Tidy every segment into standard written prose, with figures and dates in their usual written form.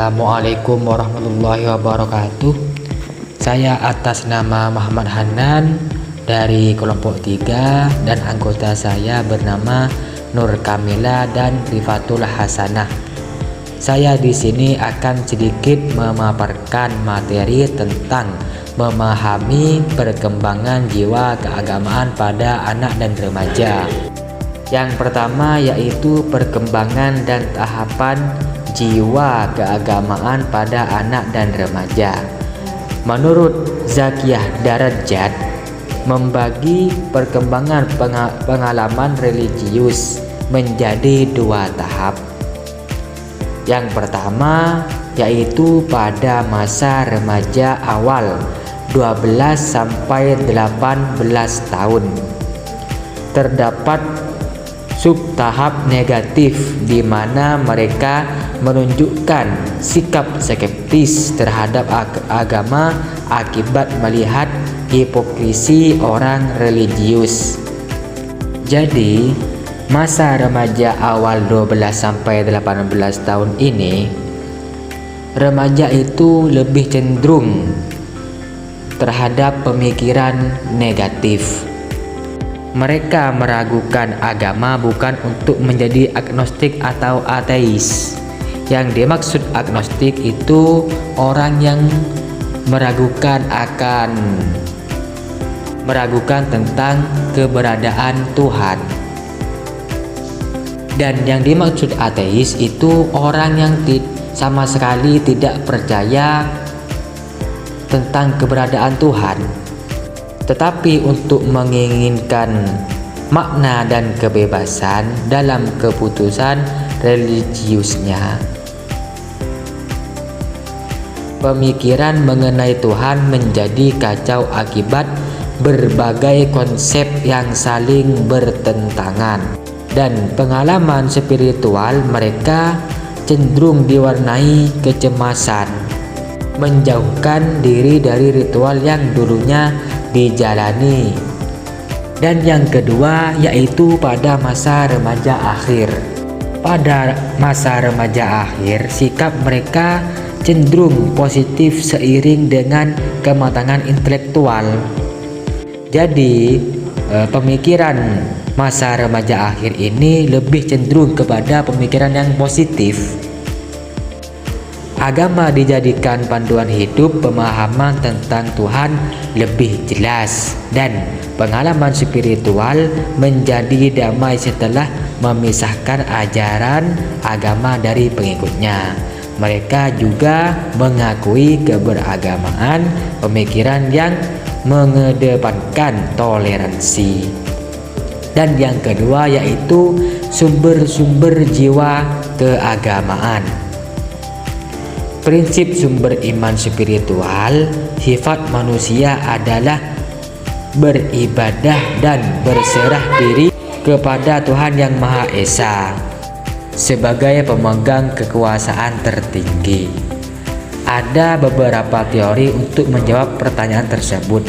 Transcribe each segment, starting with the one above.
Assalamualaikum warahmatullahi wabarakatuh. Saya atas nama Muhammad Hanan dari kelompok 3 dan anggota saya bernama Nur Kamila dan Rifatul Hasanah. Saya di sini akan sedikit memaparkan materi tentang memahami perkembangan jiwa keagamaan pada anak dan remaja. Yang pertama yaitu perkembangan dan tahapan jiwa keagamaan pada anak dan remaja. Menurut Zakiyah Darajat, membagi perkembangan pengalaman religius menjadi 2 tahap. Yang pertama yaitu pada masa remaja awal 12 sampai 18 tahun. Terdapat subtahap negatif di mana mereka menunjukkan sikap skeptis terhadap agama akibat melihat hipokrisi orang religius. Jadi, masa remaja awal 12 sampai 18 tahun ini, remaja itu lebih cenderung terhadap pemikiran negatif. Mereka meragukan agama bukan untuk menjadi agnostik atau ateis. Yang dimaksud agnostik itu orang yang meragukan tentang keberadaan Tuhan. Dan yang dimaksud ateis itu orang yang sama sekali tidak percaya tentang keberadaan Tuhan, tetapi untuk menginginkan makna dan kebebasan dalam keputusan religiusnya. Pemikiran mengenai Tuhan menjadi kacau akibat berbagai konsep yang saling bertentangan, dan pengalaman spiritual mereka cenderung diwarnai kecemasan, menjauhkan diri dari ritual yang dulunya dijalani. Dan yang kedua yaitu pada masa remaja akhir. Pada masa remaja akhir, sikap mereka cenderung positif seiring dengan kematangan intelektual. Jadi pemikiran masa remaja akhir ini lebih cenderung kepada pemikiran yang positif. Agama dijadikan panduan hidup, pemahaman tentang Tuhan lebih jelas, dan pengalaman spiritual menjadi damai setelah memisahkan ajaran agama dari pengikutnya. Mereka juga mengakui keberagamaan, pemikiran yang mengedepankan toleransi. Dan yang kedua yaitu sumber-sumber jiwa keagamaan. Prinsip sumber iman spiritual, sifat manusia adalah beribadah dan berserah diri kepada Tuhan Yang Maha Esa sebagai pemegang kekuasaan tertinggi. Ada beberapa teori untuk menjawab pertanyaan tersebut,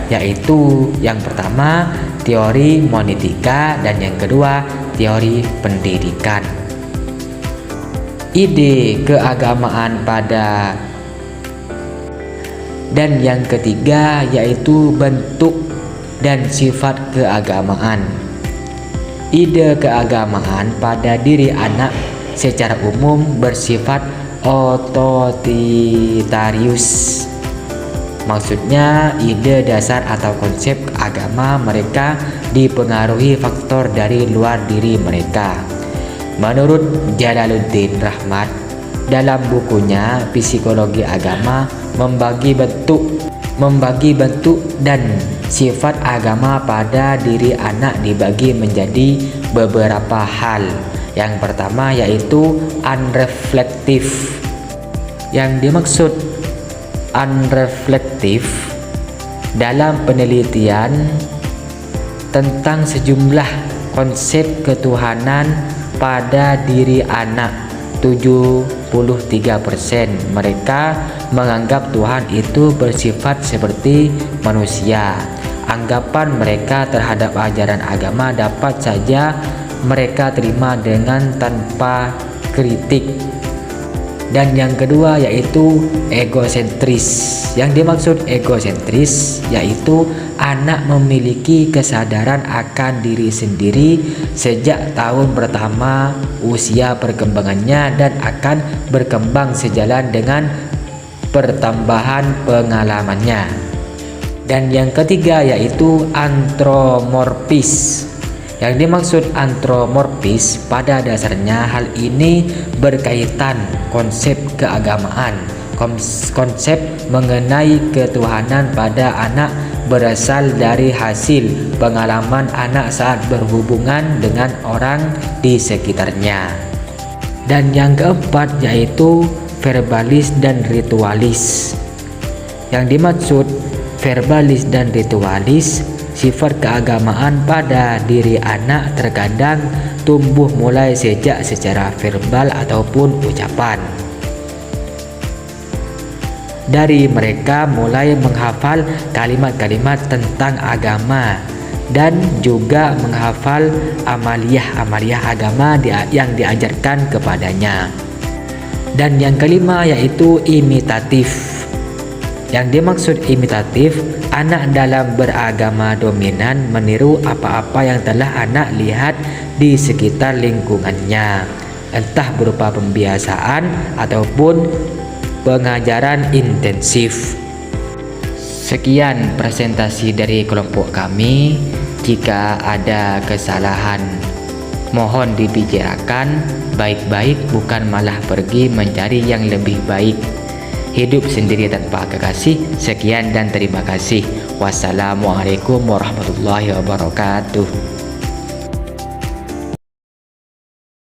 yaitu yang pertama teori monetika dan yang kedua teori pendidikan. Ide keagamaan dan yang ketiga yaitu bentuk dan sifat keagamaan. Ide keagamaan pada diri anak secara umum bersifat otoritarius. Maksudnya ide dasar atau konsep agama mereka dipengaruhi faktor dari luar diri mereka. Menurut Jalaluddin Rahmat dalam bukunya Psikologi Agama membagi bentuk dan sifat agama pada diri anak dibagi menjadi beberapa hal. Yang pertama yaitu unreflektif. Yang dimaksud unreflektif dalam penelitian tentang sejumlah konsep ketuhanan pada diri anak, 73% mereka menganggap Tuhan itu bersifat seperti manusia. Anggapan mereka terhadap ajaran agama dapat saja mereka terima dengan tanpa kritik. Dan yang kedua yaitu egosentris. Yang dimaksud egosentris yaitu anak memiliki kesadaran akan diri sendiri sejak tahun pertama usia perkembangannya dan akan berkembang sejalan dengan pertambahan pengalamannya. Dan yang ketiga yaitu antropomorfis. Yang dimaksud antropomorfis pada dasarnya hal ini berkaitan konsep keagamaan, konsep mengenai ketuhanan pada anak berasal dari hasil pengalaman anak saat berhubungan dengan orang di sekitarnya. Dan yang keempat yaitu verbalis dan ritualis. Yang dimaksud verbalis dan ritualis, sifat keagamaan pada diri anak terkadang tumbuh mulai sejak secara verbal ataupun ucapan. Dari mereka mulai menghafal kalimat-kalimat tentang agama dan juga menghafal amaliyah agama yang diajarkan kepadanya. Dan yang kelima yaitu imitatif. Yang dimaksud imitatif, anak dalam beragama dominan meniru apa-apa yang telah anak lihat di sekitar lingkungannya, entah berupa pembiasaan ataupun pengajaran intensif. Sekian presentasi dari kelompok kami. Jika ada kesalahan, mohon dibicarakan baik-baik, bukan malah pergi mencari yang lebih baik. Hidup sendiri tanpa kekasih. Sekian dan terima kasih. Wassalamualaikum warahmatullahi wabarakatuh.